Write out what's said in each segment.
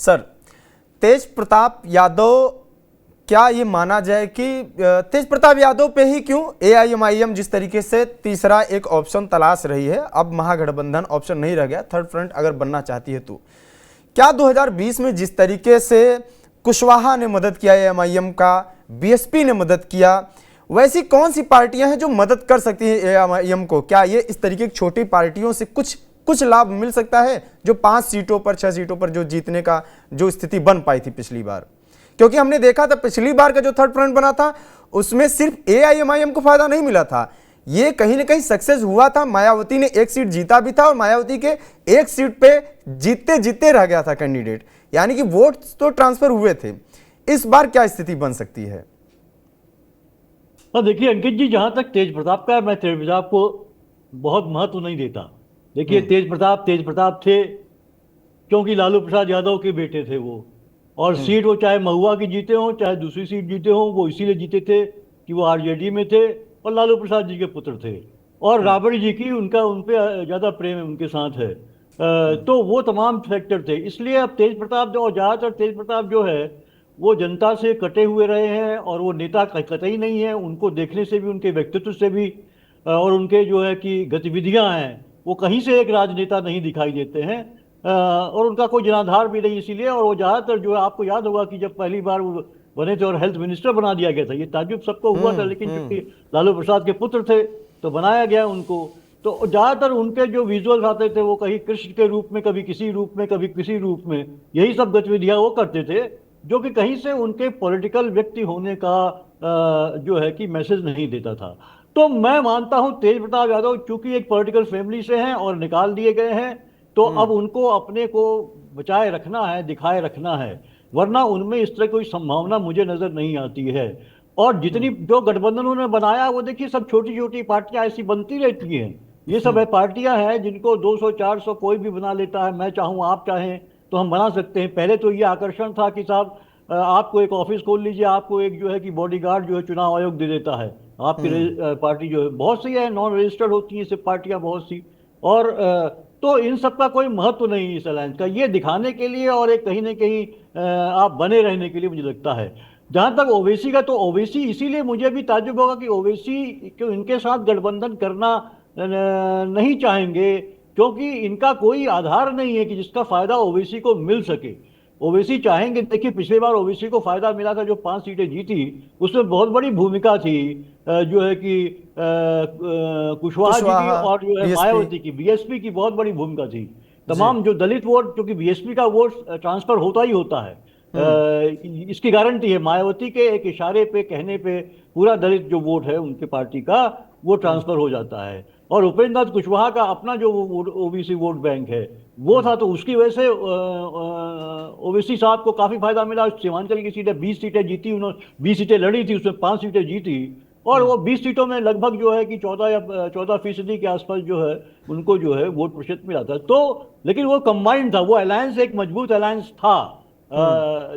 Sir, तेज प्रताप यादव, क्या ये माना जाए कि तेज प्रताप यादव पे ही क्यों एआईएमआईएम जिस तरीके से तीसरा एक ऑप्शन तलाश रही है, अब महागठबंधन ऑप्शन नहीं रह गया, थर्ड फ्रंट अगर बनना चाहती है तो क्या 2020 में जिस तरीके से कुशवाहा ने मदद किया एआईएमआईएम का, बीएसपी ने मदद किया, वैसी कौन सी पार्टियां हैं जो मदद कर सकती हैं एआईएमआईएम को? क्या ये इस तरीके की छोटी पार्टियों से कुछ लाभ मिल सकता है जो 5 सीटों पर 6 सीटों पर जो जीतने का जो स्थिति बन पाई थी पिछली बार? क्योंकि हमने देखा था पिछली बार का जो थर्ड फ्रंट बना था उसमें सिर्फ एआईएमआईएम को फायदा नहीं मिला था, ये कहीं ना कहीं सक्सेस हुआ था। मायावती ने एक सीट जीता भी था और मायावती के एक सीट पे जीतते जीतते रह गया था कैंडिडेट, यानी कि वोट तो ट्रांसफर हुए थे। इस बार क्या स्थिति बन सकती है? देखिए अंकित जी, जहां तक तेज प्रताप का है, मैं तेज प्रताप को बहुत महत्व नहीं देता। देखिए तेज प्रताप थे क्योंकि लालू प्रसाद यादव के बेटे थे वो, और सीट वो चाहे महुआ की जीते हों चाहे दूसरी सीट जीते हों, वो इसीलिए जीते थे कि वो आरजेडी में थे और लालू प्रसाद जी के पुत्र थे, और राबड़ी जी की उन पे ज्यादा प्रेम है, उनके साथ है। तो वो तमाम फैक्टर थे, इसलिए अब तेज प्रताप जो, और ज्यादातर तेज प्रताप जो है वो जनता से कटे हुए रहे हैं, और वो नेता कतई नहीं है। उनको देखने से भी, उनके व्यक्तित्व से भी, और उनके जो है कि गतिविधियां हैं, वो कहीं से एक राजनेता नहीं दिखाई देते हैं, और उनका कोई जनाधार भी नहीं, इसीलिए। और वो ज़्यादातर जो है, आपको याद होगा कि जब पहली बार वो बने थे और हेल्थ मिनिस्टर बना दिया गया था, ये ताज्जुब सबको हुआ था, लेकिन क्योंकि लालू प्रसाद के पुत्र थे तो बनाया गया उनको। तो ज़्यादातर उनके जो विजुअल्स आते थे वो कहीं कृष्ण के रूप में, कभी किसी रूप में, कभी किसी रूप में, यही सब गतिविधियां वो करते थे, जो कि कहीं से उनके पॉलिटिकल व्यक्ति होने का जो है कि मैसेज नहीं देता था। तो मैं मानता हूं तेज प्रताप यादव चूंकि एक पॉलिटिकल फैमिली से हैं और निकाल दिए गए हैं, तो अब उनको अपने को बचाए रखना है, दिखाए रखना है, वरना उनमें इस तरह कोई संभावना मुझे नजर नहीं आती है। और जितनी जो गठबंधन उन्होंने बनाया, वो देखिए सब छोटी छोटी पार्टियां ऐसी बनती रहती हैं। ये सब है पार्टियां हैं जिनको 200 400 कोई भी बना लेता है, मैं चाहूं आप चाहें तो हम बना सकते हैं। पहले तो ये आकर्षण था कि साहब आपको एक ऑफिस खोल लीजिए, आपको एक जो है कि बॉडीगार्ड जो है चुनाव आयोग दे देता है, आपकी पार्टी जो है बहुत सी है, नॉन रजिस्टर्ड होती है सिर्फ पार्टियां बहुत सी, और तो इन सब का कोई महत्व नहीं इस अलायंस का, ये दिखाने के लिए और एक कहीं ना कहीं आप बने रहने के लिए मुझे लगता है। जहां तक ओवैसी का, तो ओवैसी इसीलिए मुझे भी ताज्जुब होगा कि ओवैसी क्यों इनके साथ गठबंधन करना नहीं चाहेंगे, क्योंकि इनका कोई आधार नहीं है कि जिसका फायदा ओवैसी को मिल सके। ओवैसी चाहेंगे, देखिए पिछली बार ओवैसी को फायदा मिला था, जो 5 सीटें जीती उसमें बहुत बड़ी भूमिका थी जो है कि कुशवाहा जी की, और जो है मायावती की, बीएसपी की बहुत बड़ी भूमिका थी। तमाम जो दलित वोट, क्योंकि बीएसपी का वोट ट्रांसफर होता ही होता है, इसकी गारंटी है, मायावती के एक इशारे पे, कहने पे पूरा दलित जो वोट है उनके पार्टी का वो ट्रांसफर हो जाता है। और उपेंद्र नाथ कुशवाहा का अपना जो ओबीसी वोट बैंक है वो था, तो उसकी वजह से ओवैसी साहब को काफी फायदा मिला। सीमांचल की सीटें 20 सीटें जीती उन्होंने, 20 सीटें लड़ी थी, उसमें 5 सीटें जीती, और वो 20 सीटों में लगभग जो है कि 14% के आसपास जो है उनको जो है वोट प्रतिशत मिला था। तो लेकिन वो कंबाइंड था, वो अलायंस एक मजबूत अलायंस था,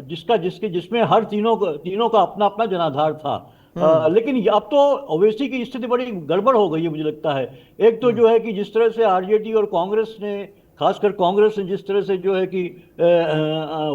जिसमें हर तीनों का अपना अपना जनाधार था। लेकिन अब तो ओवैसी की स्थिति बड़ी गड़बड़ हो गई है मुझे लगता है। एक तो जो है कि जिस तरह से आरजेडी और कांग्रेस ने, खासकर कांग्रेस ने जिस तरह से जो है कि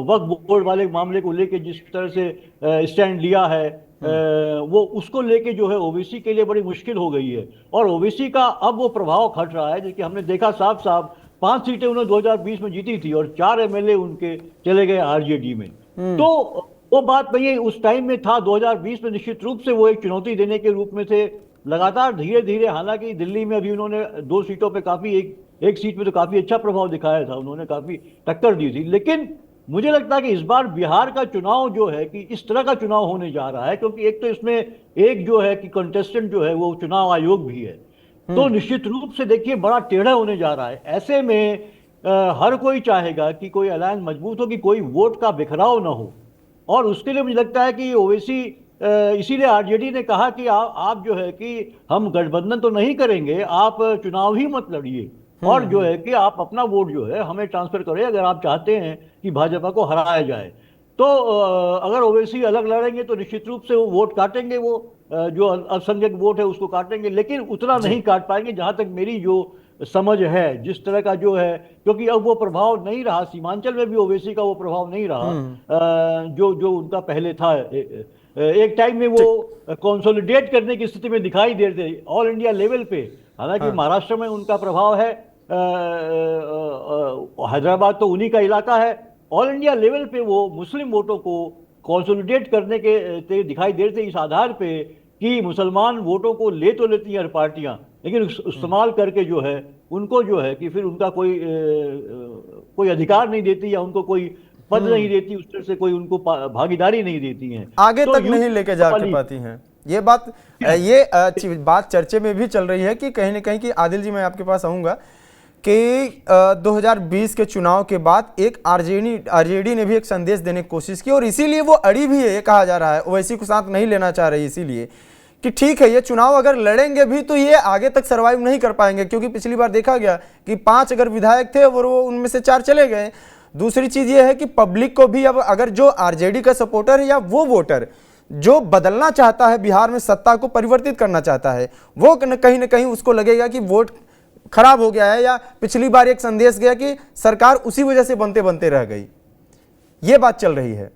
वक्फ बोर्ड वाले मामले को लेके जिस तरह से स्टैंड लिया है, वो उसको लेके जो है ओवैसी के लिए बड़ी मुश्किल हो गई है, और ओवैसी का अब वो प्रभाव खट रहा है, जिसकी हमने देखा साफ साफ 5 सीटें उन्होंने 2020 में जीती थी और 4 एमएलए उनके चले गए आरजेडी में। तो वो बात नहीं है, उस टाइम में था 2020 में निश्चित रूप से वो एक चुनौती देने के रूप में थे। लगातार धीरे धीरे, हालांकि दिल्ली में भी उन्होंने 2 सीटों पे काफी, एक सीट में तो काफी अच्छा प्रभाव दिखाया था, उन्होंने काफी टक्कर दी थी। लेकिन मुझे लगता है कि इस बार बिहार का चुनाव जो है कि इस तरह का चुनाव होने जा रहा है, क्योंकि एक तो इसमें एक जो है कि कंटेस्टेंट जो है वो चुनाव आयोग भी है, तो निश्चित रूप से देखिए बड़ा टेढ़ा होने जा रहा है। ऐसे में हर कोई चाहेगा कि कोई अलायंस मजबूत हो, कि कोई वोट का बिखराव ना हो, और उसके लिए मुझे लगता है कि ओवैसी, इसीलिए आरजेडी ने कहा कि आप जो है कि हम गठबंधन तो नहीं करेंगे, आप चुनाव ही मत लड़िए, और जो है कि आप अपना वोट जो है हमें ट्रांसफर करें अगर आप चाहते हैं कि भाजपा को हराया जाए। तो अगर ओवैसी अलग लड़ेंगे तो निश्चित रूप से वो वोट काटेंगे, वो जो अल्पसंख्यक वोट है उसको काटेंगे, लेकिन उतना नहीं काट पाएंगे, जहां तक मेरी जो समझ है, जिस तरह का जो है, क्योंकि अब वो प्रभाव नहीं रहा, सीमांचल में भी ओवैसी का वो प्रभाव नहीं रहा जो जो उनका पहले था। एक टाइम में वो कंसोलिडेट करने की स्थिति में दिखाई दे रहे थे ऑल इंडिया लेवल पे। हालांकि हाँ। महाराष्ट्र में उनका प्रभाव है, हैदराबाद तो उन्हीं का इलाका है। ऑल इंडिया लेवल पे वो मुस्लिम वोटों को कंसोलिडेट करने के दिखाई दे रहे थे, इस आधार पे कि मुसलमान वोटों को ले तो लेती हैं हर पार्टियां, लेकिन इस्तेमाल करके जो है उनको जो है कि फिर उनका कोई अधिकार नहीं देती, या उनको कोई पद नहीं देती, उस तरह से कोई उनको भागीदारी नहीं देती हैं, आगे तो तक नहीं लेके जा के पाती हैं। ये बात चर्चे में भी चल रही है कि कहीं ना कहीं कि आदिल जी, मैं आपके पास आऊंगा कि 2020 के चुनाव के बाद एक आरजेडी ने भी एक संदेश देने की कोशिश की, और इसीलिए वो अड़ी भी है, ये कहा जा रहा है ओवैसी को साथ नहीं लेना चाह रही, इसीलिए कि ठीक है ये चुनाव अगर लड़ेंगे भी तो ये आगे तक सरवाइव नहीं कर पाएंगे, क्योंकि पिछली बार देखा गया कि 5 अगर विधायक थे और वो उनमें से 4 चले गए। दूसरी चीज ये है कि पब्लिक को भी अब अगर जो आरजेडी का सपोर्टर है या वो वोटर जो बदलना चाहता है, बिहार में सत्ता को परिवर्तित करना चाहता है, वो कहीं ना कहीं उसको लगेगा कि वोट खराब हो गया है, या पिछली बार एक संदेश गया कि सरकार उसी वजह से बनते बनते रह गई। ये बात चल रही है।